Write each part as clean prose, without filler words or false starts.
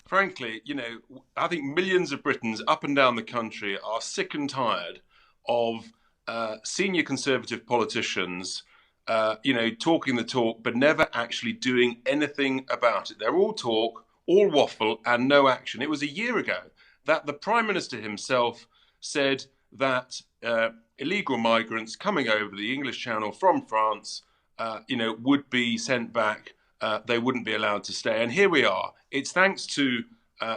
frankly, I think millions of Britons up and down the country are sick and tired of senior Conservative politicians, talking the talk, but never actually doing anything about it. They're all talk, all waffle, and no action. It was a year ago that the Prime Minister himself said that illegal migrants coming over the English Channel from France, would be sent back. They wouldn't be allowed to stay. And here we are. It's thanks to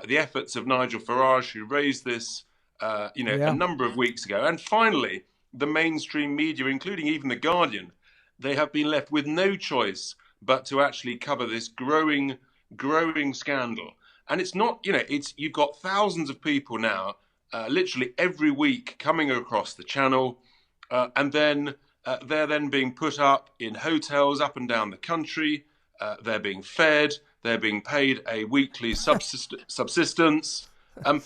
the efforts of Nigel Farage, who raised this, a Yeah. number of weeks ago. And finally, the mainstream media, including even The Guardian, they have been left with no choice but to actually cover this growing scandal. And it's not, you've got thousands of people now, literally every week coming across the channel, and then they're then being put up in hotels up and down the country. They're being fed. They're being paid a weekly subsistence.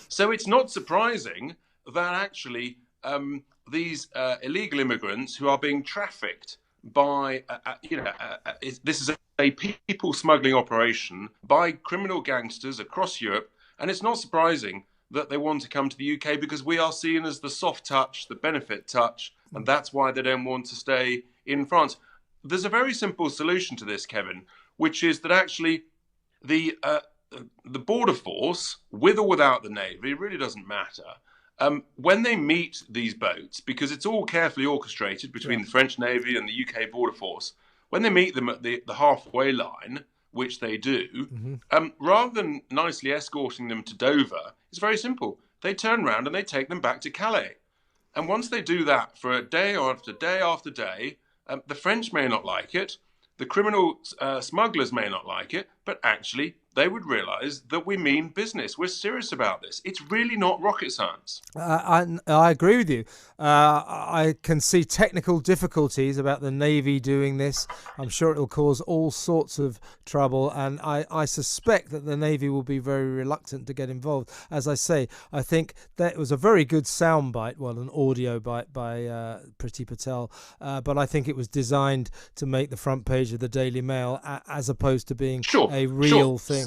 So it's not surprising that actually these illegal immigrants who are being trafficked by, this is a people smuggling operation by criminal gangsters across Europe. And it's not surprising that they want to come to the UK because we are seen as the soft touch, the benefit touch, and that's why they don't want to stay in France. There's a very simple solution to this, Kevin, which is that actually the border force, with or without the navy, it really doesn't matter. When they meet these boats, because it's all carefully orchestrated between the French Navy and the UK border force, when they meet them at the halfway line, which they do, rather than nicely escorting them to Dover, it's very simple. They turn around and they take them back to Calais. And once they do that for a day after day after day, the French may not like it, the criminal smugglers may not like it, but actually they would realise that we mean business. We're serious about this. It's really not rocket science. I agree with you. I can see technical difficulties about the Navy doing this. I'm sure it will cause all sorts of trouble, and I suspect that the Navy will be very reluctant to get involved. As I say, I think that it was a very good soundbite, well, an audio bite by Priti Patel, but I think it was designed to make the front page of the Daily Mail as opposed to being a real thing.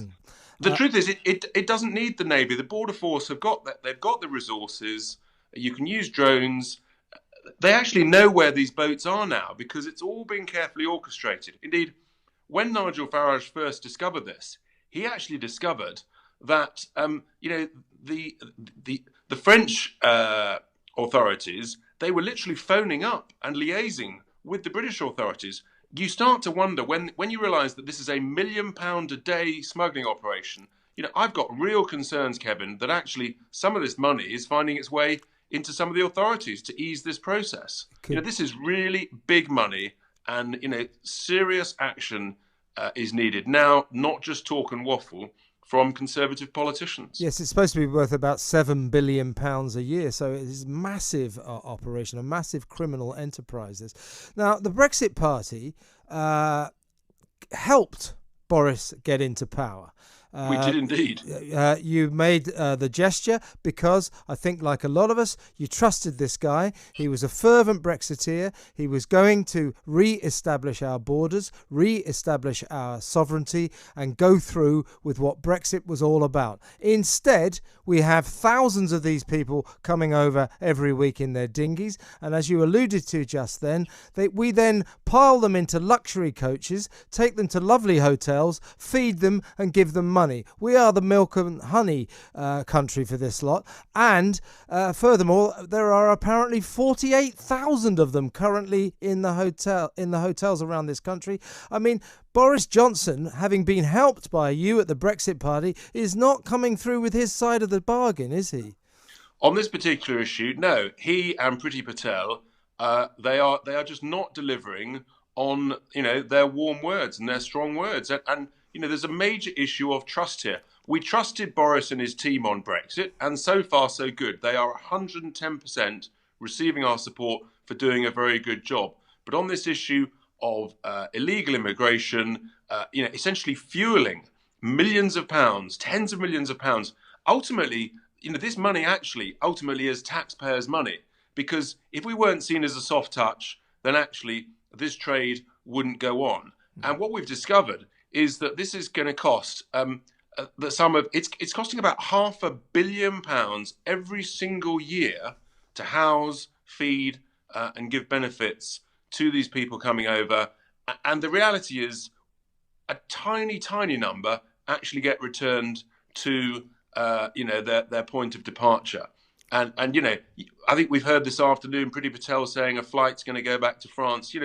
The truth is, it doesn't need the Navy. The Border Force have got that. They've got the resources. You can use drones. They actually know where these boats are now because it's all been carefully orchestrated. Indeed, when Nigel Farage first discovered this, he actually discovered that the French authorities, they were literally phoning up and liaising with the British authorities. You start to wonder when you realise that this is a £1 million a day smuggling operation. I've got real concerns, Kevin, that actually some of this money is finding its way into some of the authorities to ease this process. This is really big money, and serious action is needed now, not just talk and waffle from Conservative politicians. Yes, it's supposed to be worth about £7 billion a year, so it is a massive operation, a massive criminal enterprise. This. Now, the Brexit Party helped Boris get into power. We did indeed. You made the gesture because I think, like a lot of us, you trusted this guy. He was a fervent Brexiteer. He was going to re-establish our borders, re-establish our sovereignty, and go through with what Brexit was all about. Instead, we have thousands of these people coming over every week in their dinghies, and as you alluded to just then, we then pile them into luxury coaches, take them to lovely hotels, feed them, and give them money. We are the milk and honey country for this lot. And furthermore, there are apparently 48,000 of them currently in the hotels around this country. I mean, Boris Johnson, having been helped by you at the Brexit Party, is not coming through with his side of the bargain, is he? On this particular issue, no. He and Priti Patel, they are just not delivering on their warm words and their strong words. And there's a major issue of trust here. We trusted Boris and his team on Brexit, and so far so good. They are 110% receiving our support for doing a very good job. But on this issue of illegal immigration, essentially fueling millions of pounds, tens of millions of pounds, ultimately, this money actually ultimately is taxpayers' money. Because if we weren't seen as a soft touch, then actually this trade wouldn't go on. And what we've discovered is that this is going to cost the sum of it's costing about £500 million every single year to house, feed, and give benefits to these people coming over. And the reality is, a tiny, tiny number actually get returned to their point of departure. And I think we've heard this afternoon Priti Patel saying a flight's going to go back to France.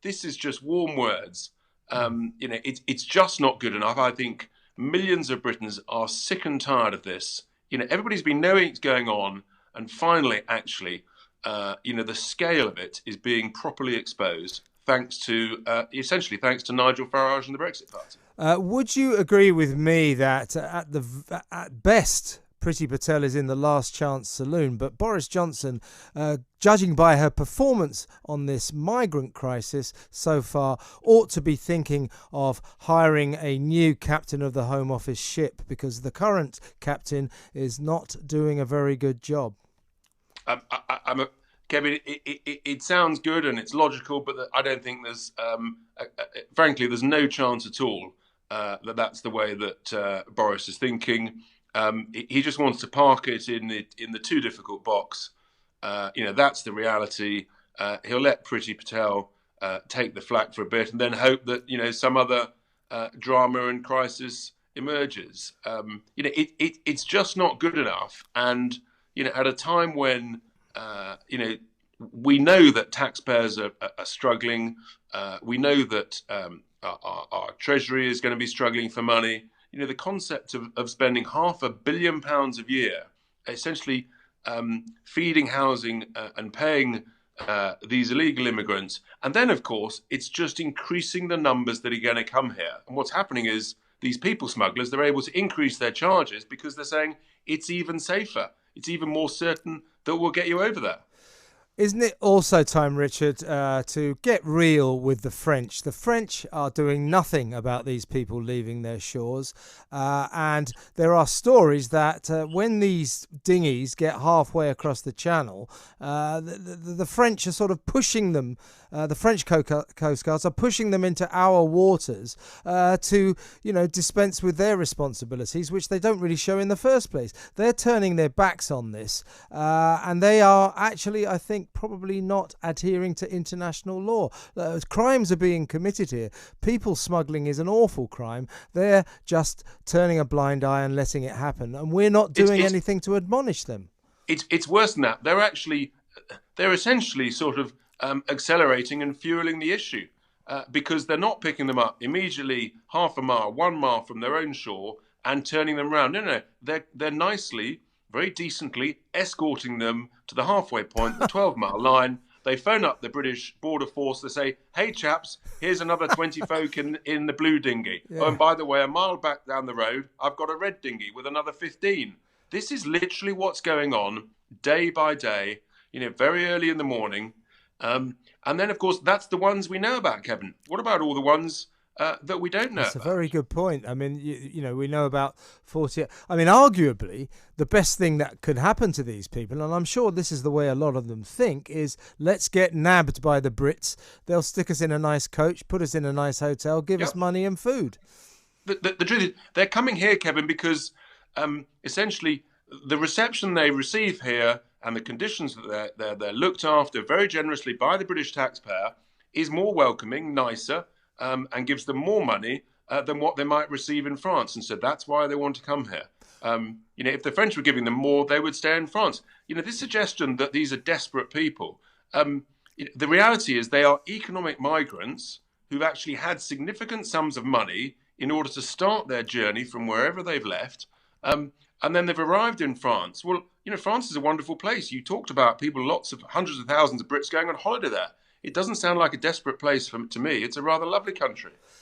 This is just warm words. It's just not good enough. I think millions of Britons are sick and tired of this. Everybody's been knowing it's going on, and finally, actually, the scale of it is being properly exposed, essentially thanks to Nigel Farage and the Brexit Party. Would you agree with me that at best, Priti Patel is in the last chance saloon, but Boris Johnson, judging by her performance on this migrant crisis so far, ought to be thinking of hiring a new captain of the Home Office ship, because the current captain is not doing a very good job? Kevin, it sounds good and it's logical, but I don't think frankly, there's no chance at all that's the way that Boris is thinking. He just wants to park it in the too difficult box. That's the reality. He'll let Priti Patel take the flak for a bit, and then hope that some other drama and crisis emerges. It's just not good enough. And at a time when we know that taxpayers are struggling, we know that our Treasury is going to be struggling for money. The concept of spending £500 million a year, essentially feeding, housing, and paying these illegal immigrants. And then, of course, it's just increasing the numbers that are going to come here. And what's happening is these people smugglers, they're able to increase their charges because they're saying it's even safer. It's even more certain that we'll get you over there. Isn't it also time, Richard, to get real with the French? The French are doing nothing about these people leaving their shores. And there are stories that when these dinghies get halfway across the channel, the French are sort of pushing them. The French Coast Guards are pushing them into our waters to, dispense with their responsibilities, which they don't really show in the first place. They're turning their backs on this, and they are actually, I think, probably not adhering to international law. Crimes are being committed here. People smuggling is an awful crime. They're just turning a blind eye and letting it happen, and we're not doing anything to admonish them. It's worse than that. They're essentially sort of accelerating and fueling the issue because they're not picking them up immediately half a mile, 1 mile from their own shore and turning them around. No. They're nicely, very decently escorting them to the halfway point, the 12-mile line. They phone up the British Border Force. They say, hey, chaps, here's another 20 folk in the blue dinghy. Yeah. Oh, and by the way, a mile back down the road, I've got a red dinghy with another 15. This is literally what's going on day by day, very early in the morning. And then, of course, that's the ones we know about, Kevin. What about all the ones that we don't know That's about? A very good point. I mean, we know about 40. I mean, arguably, the best thing that could happen to these people, and I'm sure this is the way a lot of them think, is let's get nabbed by the Brits. They'll stick us in a nice coach, put us in a nice hotel, give us money and food. The truth is, they're coming here, Kevin, because essentially the reception they receive here and the conditions that they're looked after very generously by the British taxpayer is more welcoming, nicer, and gives them more money than what they might receive in France. And so that's why they want to come here. If the French were giving them more, they would stay in France. This suggestion that these are desperate people, the reality is they are economic migrants who've actually had significant sums of money in order to start their journey from wherever they've left. And then they've arrived in France. Well, France is a wonderful place. You talked about people, hundreds of thousands of Brits going on holiday there. It doesn't sound like a desperate place to me. It's a rather lovely country.